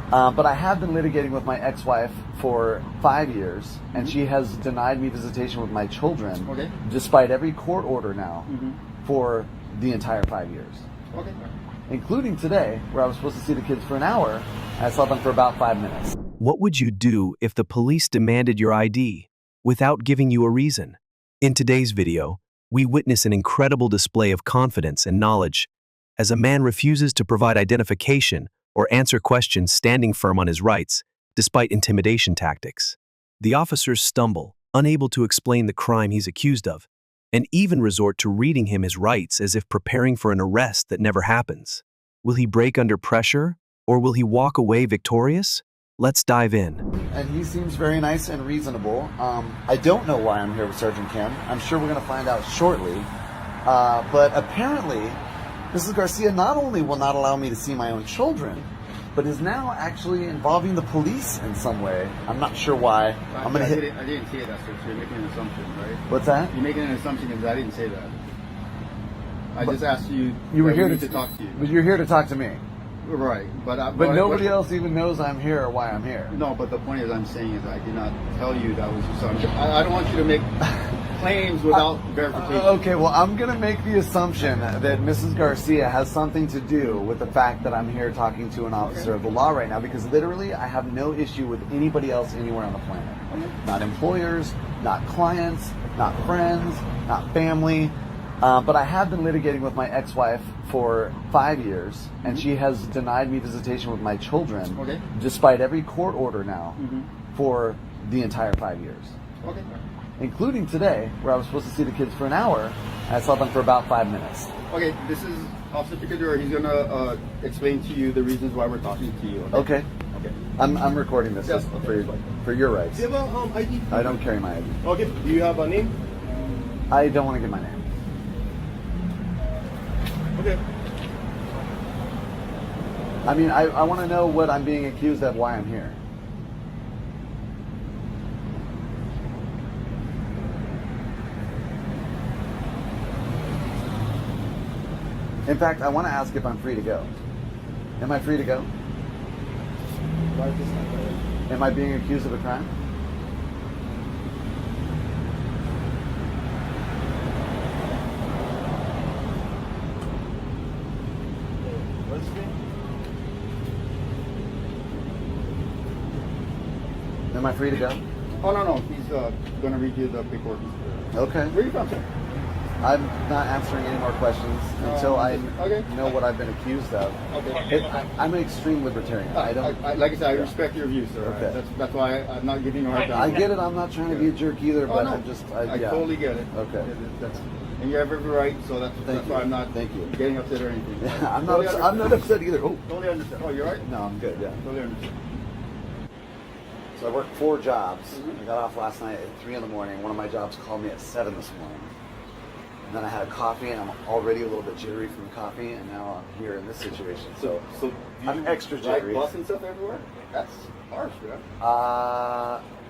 But I have been litigating with my ex-wife for 5 years, and she has denied me visitation with my children, despite every court order now, for the entire 5 years. Including today, where I was supposed to see the kids for an hour, and I saw them for about 5 minutes. What would you do if the police demanded your ID without giving you a reason? In today's video, we witness an incredible display of confidence and knowledge as a man refuses to provide identification or answer questions, standing firm on his rights despite intimidation tactics. The officers stumble, unable to explain the crime he's accused of, and even resort to reading him his rights as if preparing for an arrest that never happens. Will he break under pressure, or will he walk away victorious? Let's dive in. And he seems very nice and reasonable. I don't know why I'm here with Sergeant Kim. I'm sure we're going to find out shortly. But apparently, Mrs. Garcia not only will not allow me to see my own children, but is now actually involving the police in some way. I'm not sure why. I didn't say that, sir. So you're making an assumption, right? What's that? You're making an assumption because I didn't say that. I just asked you. You were here to talk to you. But you're here to talk to me. Right, but nobody else even knows I'm here or why I'm here. No, but the point is, I'm saying is I did not tell you that was your son. I don't want you to make claims without verification. Okay, well, I'm going to make the assumption that Mrs. Garcia has something to do with the fact that I'm here talking to an officer of the law right now, because literally I have no issue with anybody else anywhere on the planet. Not employers, not clients, not friends, not family. But I have been litigating with my ex-wife for 5 years, and she has denied me visitation with my children, despite every court order now, for the entire 5 years. Including today, where I was supposed to see the kids for an hour, and I saw them for about 5 minutes. Okay, this is Officer Picador. He's going to explain to you the reasons why we're talking to you. Okay. I'm recording this just for your rights. Do you have a ID? I don't carry my ID. Okay. Do you have a name? I don't want to give my name. Okay. I mean, I want to know what I'm being accused of, why I'm here. In fact, I want to ask if I'm free to go. Am I free to go? Am I being accused of a crime? Am I free to go? Oh, no. He's going to read you the paperwork. Okay. Where are you from, sir? I'm not answering any more questions until I know what I've been accused of. I'm an extreme libertarian. Like I said, I respect your views, sir. Okay. That's why I'm not giving you a hard time. I get it. I'm not trying to be a jerk either, but no. I totally get it. Okay. And you have every right, so that's why I'm not getting upset or anything. Yeah, I'm not upset either. Oh. Totally understand. Oh, you're right? No, I'm good, yeah. Totally understand. So I worked 4 jobs. I got off last night at 3 in the morning. One of my jobs called me at 7 this morning. And then I had a coffee, and I'm already a little bit jittery from the coffee, and now I'm here in this situation. So I'm extra jittery. Like bus and stuff everywhere? That's harsh, yeah.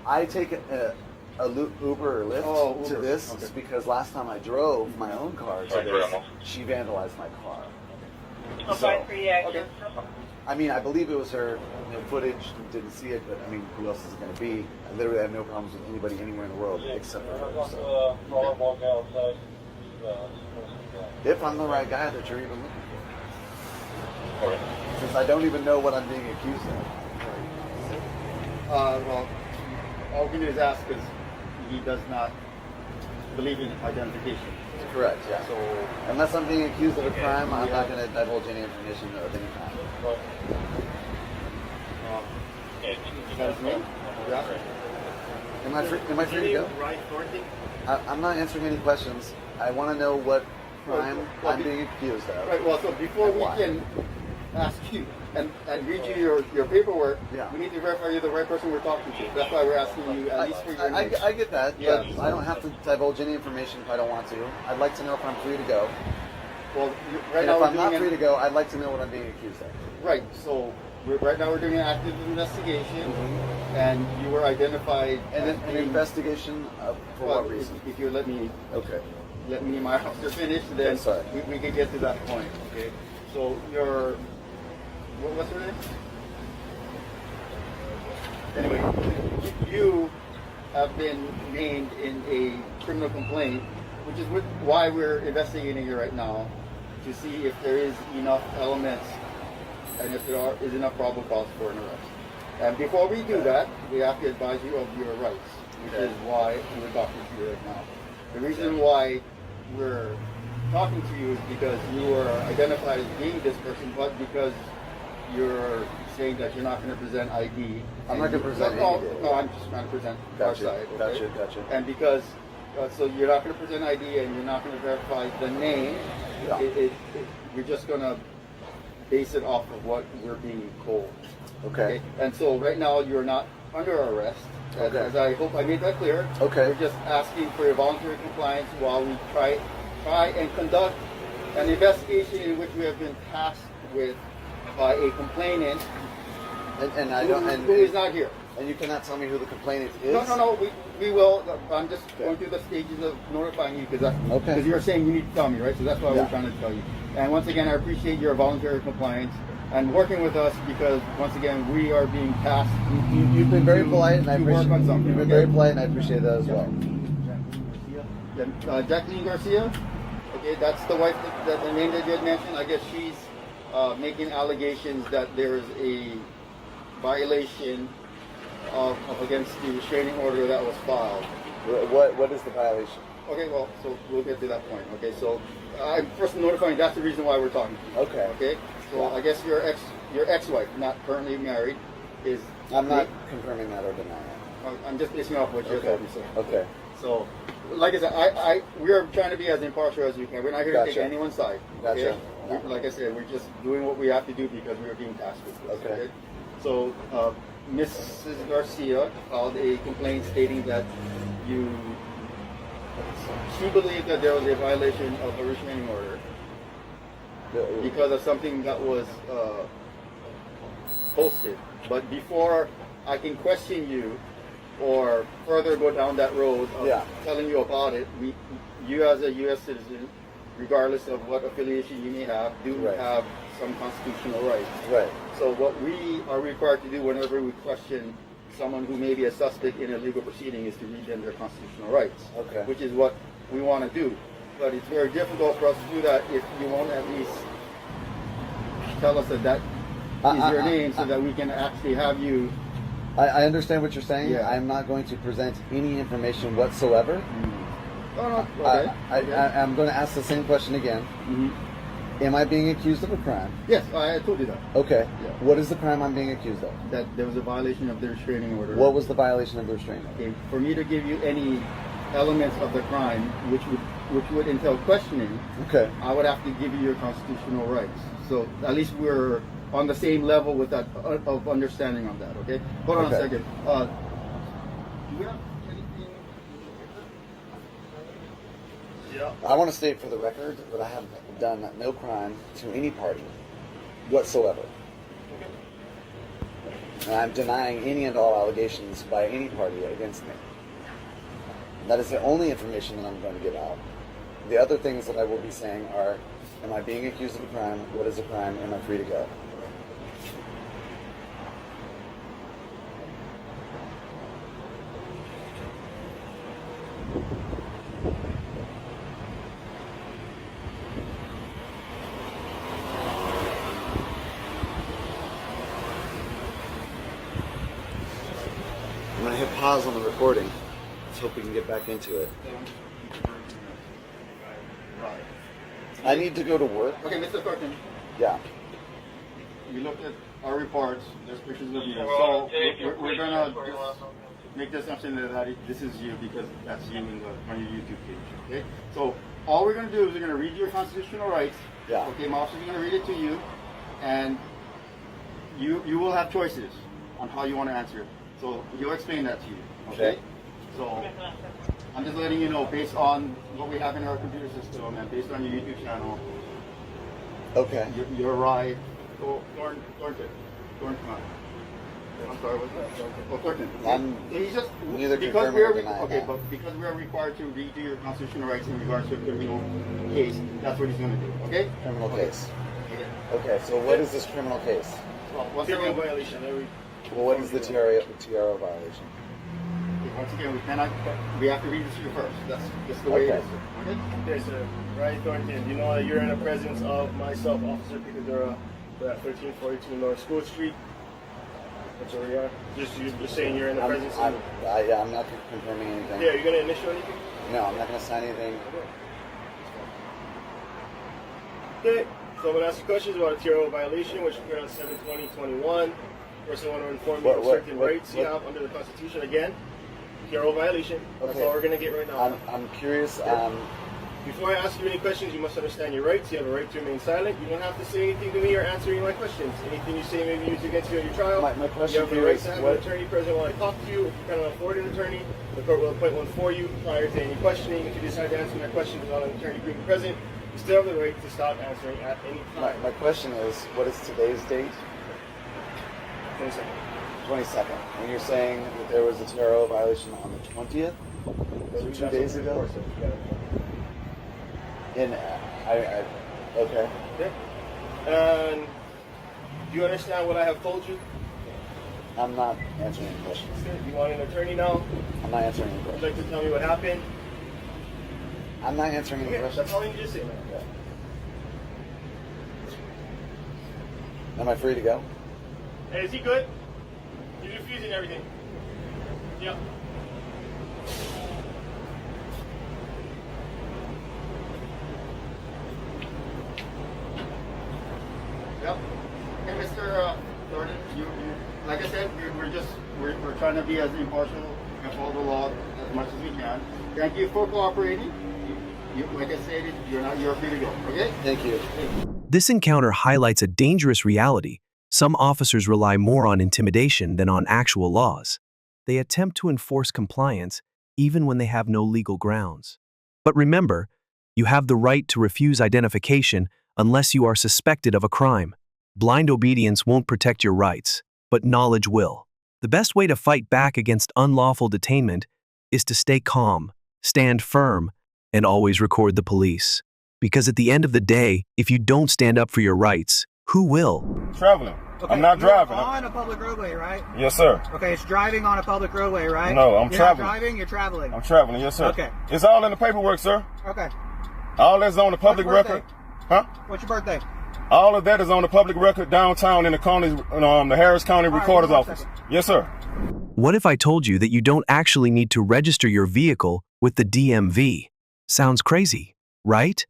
I take a Uber or Lyft to this because last time I drove my own car to this, she vandalized my car. So, I mean, I believe it was her. Footage, didn't see it, but I mean, who else is it going to be? I literally have no problems with anybody anywhere in the world except for her. So. If I'm the right guy that you're even looking for. Since I don't even know what I'm being accused of. Well, all we can do is ask because he does not believe in identification. Correct, yeah. So, unless I'm being accused of a crime, I'm not going to divulge any information of any kind. That is me? Yeah. Am I free to go? I'm not answering any questions. I want to know what crime I'm being accused of. Right, well, so before we can ask you and read you your paperwork, we need to verify you're the right person we're talking to. That's why we're asking you at least for your name. I get that, but I don't have to divulge any information if I don't want to. I'd like to know if I'm free to go. Well, if I'm not free to go, I'd like to know what I'm being accused of. Right, so right now we're doing an active investigation, and you were identified. And an investigation for what reason? If you let me, let me and my officer finish, then we can get to that point. Okay. So what's your name? anyway, you have been named in a criminal complaint, which is why we're investigating it right now, to see if there is enough elements and if there is enough probable cause for an arrest. And before we do that, we have to advise you of your rights, which is why we're talking to you right now. The reason why we're talking to you is because you are identified as being this person, but because you're saying that you're not going to present ID. I'm not going to present ID. No, I'm just trying to present our side. Okay? Gotcha. And because, so you're not going to present ID and you're not going to verify the name, you're just going to base it off of what we're being told. Okay. And so right now you're not under arrest. As I hope I made that clear. Okay. We're just asking for your voluntary compliance while we try and conduct an investigation in which we have been tasked with by a complainant And I don't. who is not here. And you cannot tell me who the complainant is? No. We will. I'm just going through the stages of notifying you because you're saying you need to tell me, right? So that's why we're trying to tell you. And once again, I appreciate your voluntary compliance and working with us because once again, we are being tasked. You've been very polite, and I appreciate. Work on something. You've been very polite, and I appreciate that as well. Jacqueline Garcia. Okay, that's the wife, the name that you had mentioned. I guess she's making allegations that there is a violation of against the restraining order that was filed. What is the violation? Okay, well, so we'll get to that point. Okay, so I'm first notifying. That's the reason why we're talking to you. Okay. Okay. So I guess your ex-wife, not currently married, is. I'm not confirming that or denying it. I'm just basing off what you're telling me. Okay. So, like I said, we're trying to be as impartial as we can. We're not here to take anyone's side. Okay? Gotcha. Like I said, we're just doing what we have to do because we are being tasked with this. Okay. So, Mrs. Garcia filed a complaint stating that she believed that there was a violation of a restraining order because of something that was posted. But before I can question you or further go down that road of telling you about it, you as a U.S. citizen, regardless of what affiliation you may have, do have some constitutional rights. Right. So what we are required to do whenever we question someone who may be a suspect in a legal proceeding is to read them their constitutional rights, which is what we want to do. But it's very difficult for us to do that if you won't at least tell us that is your name so that we can actually have you. I understand what you're saying. Yeah. I'm not going to present any information whatsoever. No. Okay. I'm going to ask the same question again. Am I being accused of a crime? Yes, I told you that. Okay. Yeah. What is the crime I'm being accused of? That there was a violation of the restraining order. What was the violation of the restraining order? Okay. For me to give you any elements of the crime, which would entail questioning, I would have to give you your constitutional rights. So at least we're on the same level with that of understanding on that. Okay. Hold on a second. Do we have anything? Yeah. I want to state for the record that I have done no crime to any party whatsoever. And I'm denying any and all allegations by any party against me. That is the only information that I'm going to give out. The other things that I will be saying are, am I being accused of a crime? What is a crime? Am I free to go? I'm going to hit pause on the recording. Let's hope we can get back into it. I need to go to work. Okay, Mr. Thornton. Yeah. You looked at our reports. There's pictures of you. So we're gonna just make the assumption that this is you because that's you on your YouTube page. Okay. So all we're gonna do is we're gonna read your constitutional rights. Yeah. Okay. My officer's gonna read it to you, and you will have choices on how you want to answer. So he'll explain that to you. Okay. So I'm just letting you know based on what we have in our computer system and based on your YouTube channel. Okay. You're right. Thornton. I'm sorry, what's that? Oh, Thornton. He's just neither because confirming or denying okay, that. but because we are required to read your constitutional rights in regards to a criminal case, that's what he's going to do. Okay? Criminal case. Okay, so what is this criminal case? Well, once Criminal again, violation. Well, what is the TRO violation? Once again, we have to read this to you first. That's just the way it is. Okay? Okay, sir. Right, Thornton. You know that you're in the presence of myself, Officer Picadura, at 1342 North School Street. That's where we are. You're saying you're in the presence of... I'm not confirming anything. Yeah, you're going to initial anything? No, I'm not going to sign anything. Okay, so I'm going to ask you questions about a TRO violation, which occurred on 7/20/21. First, I want to inform you of certain rights you have under the Constitution. Again, TRO violation. That's all we're going to get right now. I'm curious. Before I ask you any questions, you must understand your rights. You have a right to remain silent. You don't have to say anything to me or answer any of my questions. Anything you say may be used against you at your trial. My question you have the right to have an attorney present while I talk to you. If you cannot afford an attorney, the court will appoint one for you prior to any questioning. If you decide to answer my question without an attorney being present, you still have the right to stop answering at any time. My question is, what is today's date? 22nd. 22nd. When you're saying that there was a TRO violation on the 20th, so 2 days ago? Okay. Okay. And do you understand what I have told you? I'm not answering any questions. You want an attorney now? I'm not answering any Would you questions. like to tell me what happened? I'm not answering any Okay, questions. that's all you need to say, man. Yeah. Am I free to go? Hey, is he good? He's refusing everything. Yep. Yep. Hey, Mr. Thornton, you, like I said, we're trying to be as impartial and follow the law as much as we can. Thank you for cooperating. Like I said, you're free to go. Okay? Thank you. This encounter highlights a dangerous reality. Some officers rely more on intimidation than on actual laws. They attempt to enforce compliance even when they have no legal grounds. But remember, you have the right to refuse identification unless you are suspected of a crime. Blind obedience won't protect your rights, but knowledge will. The best way to fight back against unlawful detainment is to stay calm, stand firm, and always record the police. Because at the end of the day, if you don't stand up for your rights, who will? Traveling. Okay, I'm not driving. You're on a public roadway, right? Yes, sir. Okay, it's driving on a public roadway, right? No, I'm you're traveling. Not driving, you're traveling. I'm traveling. Yes, sir. Okay. It's all in the paperwork, sir. Okay. All that's on the public What's your record. Huh? What's your birthday? All of that is on the public record downtown in the county, the Harris County right, Recorder's one office. second. Yes, sir. What if I told you that you don't actually need to register your vehicle with the DMV? Sounds crazy, right?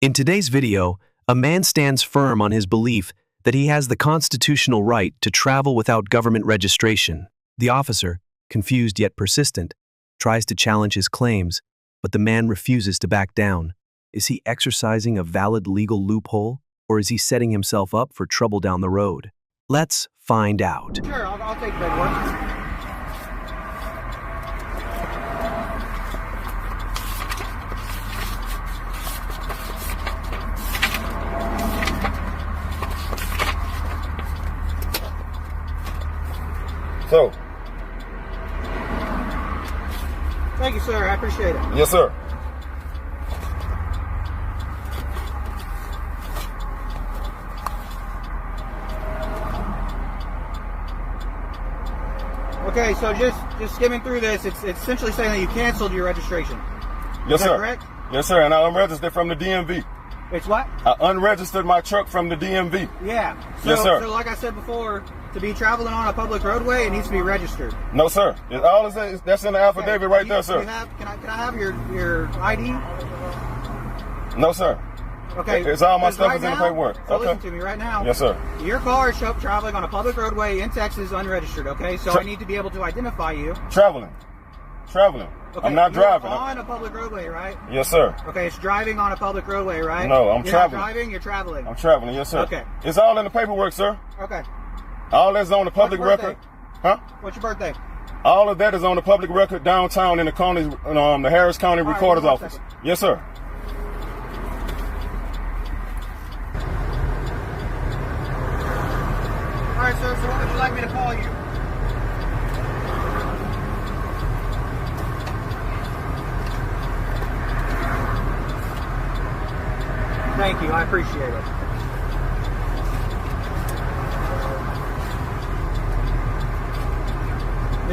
In today's video, a man stands firm on his belief that he has the constitutional right to travel without government registration. The officer, confused yet persistent, tries to challenge his claims, but the man refuses to back down. Is he exercising a valid legal loophole, or is he setting himself up for trouble down the road? Let's find out. Sure, I'll take that one. So, Thank you, sir. I appreciate it. yes, sir. Okay, so just skimming through this, it's essentially saying that you canceled your registration. Yes, Is that sir. correct? Yes, sir. And I unregistered from the DMV. It's what? I unregistered my truck from the DMV. Yeah. So, Yes, sir. So like I said before, to be traveling on a public roadway, it needs to be registered. No, sir. It's all that's in the affidavit Okay, right you- there, sir. Can I have your ID? No, sir. Okay. It's all my because stuff right is in the now- paperwork. So Okay. listen to me right now. Yes, sir. Your car is traveling on a public roadway in Texas unregistered, okay? So Tra- I need to be able to identify you. Traveling. Okay, I'm not you're driving. on a public roadway, right? Yes, sir. Okay, it's driving on a public roadway, right? No, I'm you're traveling. Not driving, you're traveling. I'm traveling. Yes, sir. Okay. It's all in the paperwork, sir. Okay. All that's on the public What's your record. Huh? What's your birthday? All of that is on the public record downtown in the county, the Harris County right, Recorder's one office. second. Yes, sir. All right, sir. So what would you like me to call you? Thank you. I appreciate it.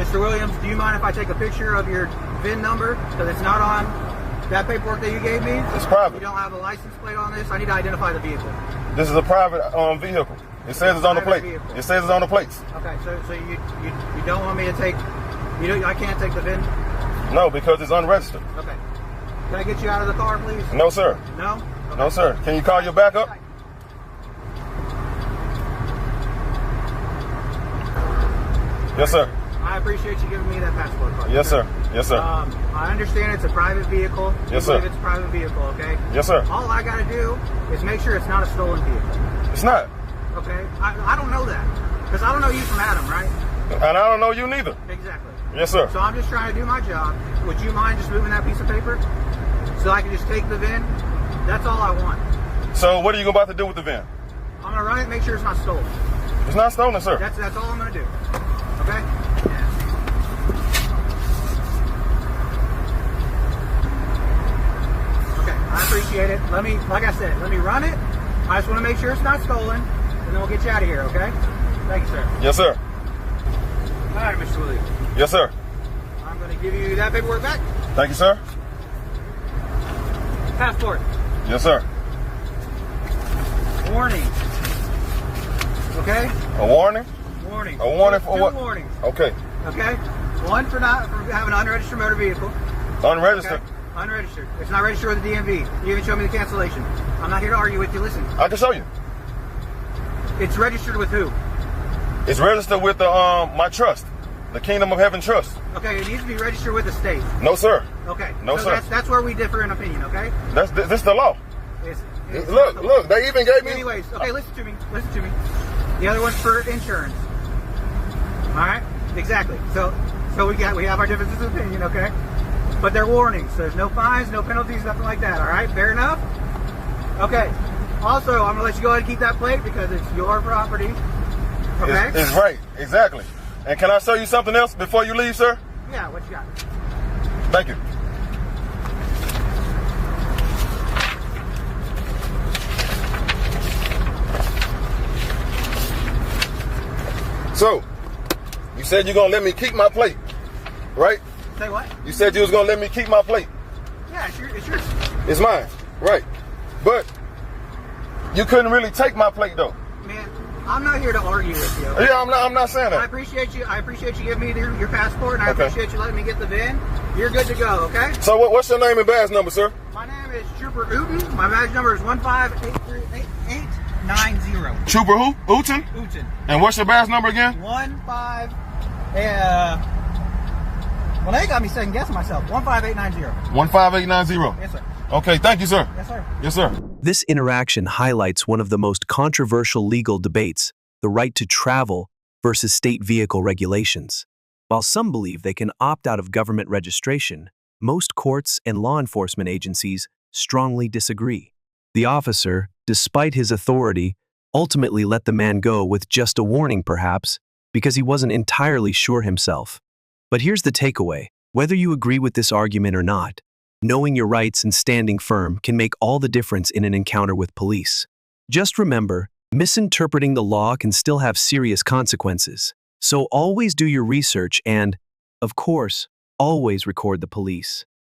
Mr. Williams, do you mind if I take a picture of your VIN number? Because it's not on that paperwork that you gave me. It's private. You don't have a license plate on this. I need to identify the vehicle. This is a private vehicle. It says it's on the plate. Vehicle. It says it's on the plates. Okay, so you don't want me to take, I can't take the VIN? No, because it's unregistered. Okay. Can I get you out of the car, please? No, sir. No? Okay. No, sir. Can you call your backup? Yes, sir. I appreciate you giving me that passport card. Yes, sir. Yes, sir. I understand it's a private vehicle. Yes, sir. It's a private vehicle, okay? Yes, sir. All I got to do is make sure it's not a stolen vehicle. It's not. Okay? I don't know that. Because I don't know you from Adam, right? And I don't know you neither. Exactly. Yes, sir. So I'm just trying to do my job. Would you mind just moving that piece of paper so I can just take the VIN? That's all I want. So what are you about to do with the VIN? I'm going to run it and make sure it's not stolen. It's not stolen, sir. That's all I'm going to do. Okay? Okay, I appreciate it. Like I said, let me run it. I just want to make sure it's not stolen, and then we'll get you out of here, okay? Thank you, sir. Yes, sir. All right, Mr. Williams. Yes, sir. I'm going to give you that paperwork back. Thank you, sir. Passport. Yes, sir. Warning. Okay? A warning? Warning. A warning for what? Two warnings. Okay. Okay? One for having an unregistered motor vehicle. Unregistered. Okay? Unregistered. It's not registered with the DMV. You even show me the cancellation. I'm not here to argue with you. Listen. I can show you. It's registered with who? It's registered with the my trust, the Kingdom of Heaven Trust. Okay, it needs to be registered with the state. No, sir. Okay. No, so sir. That's where we differ in opinion, okay? This is the law. It's Look, they even gave me. Anyways, okay, listen to me. The other one's for insurance. All right? Exactly. So we have our differences of opinion, okay? But they're warnings. So there's no fines, no penalties, nothing like that. All right? Fair enough? Okay. Also, I'm gonna let you go ahead and keep that plate because it's your property. Okay? It's right, exactly. And can I show you something else before you leave, sir? Yeah, what you got? Thank you. So, you said you're gonna let me keep my plate, right? Say what? You said you was gonna let me keep my plate. Yeah, it's yours. It's mine, right? But you couldn't really take my plate though. Man, I'm not here to argue with you. Yeah, I'm not saying that. I appreciate you giving me your passport, and I Okay. appreciate you letting me get the VIN. You're good to go, okay? So what's your name and badge number, sir? My name is Trooper Uten. My badge number is 1583890. Trooper who? Uten? Uten. And what's your badge number again? 15. Well, they got me second guessing myself. 15890. 15890. Yes, sir. Okay, thank you, sir. Yes, sir. Yes, sir. This interaction highlights one of the most controversial legal debates, the right to travel versus state vehicle regulations. While some believe they can opt out of government registration, most courts and law enforcement agencies strongly disagree. The officer, despite his authority, ultimately let the man go with just a warning perhaps, because he wasn't entirely sure himself. But here's the takeaway. Whether you agree with this argument or not, knowing your rights and standing firm can make all the difference in an encounter with police. Just remember, misinterpreting the law can still have serious consequences. So always do your research and, of course, always record the police.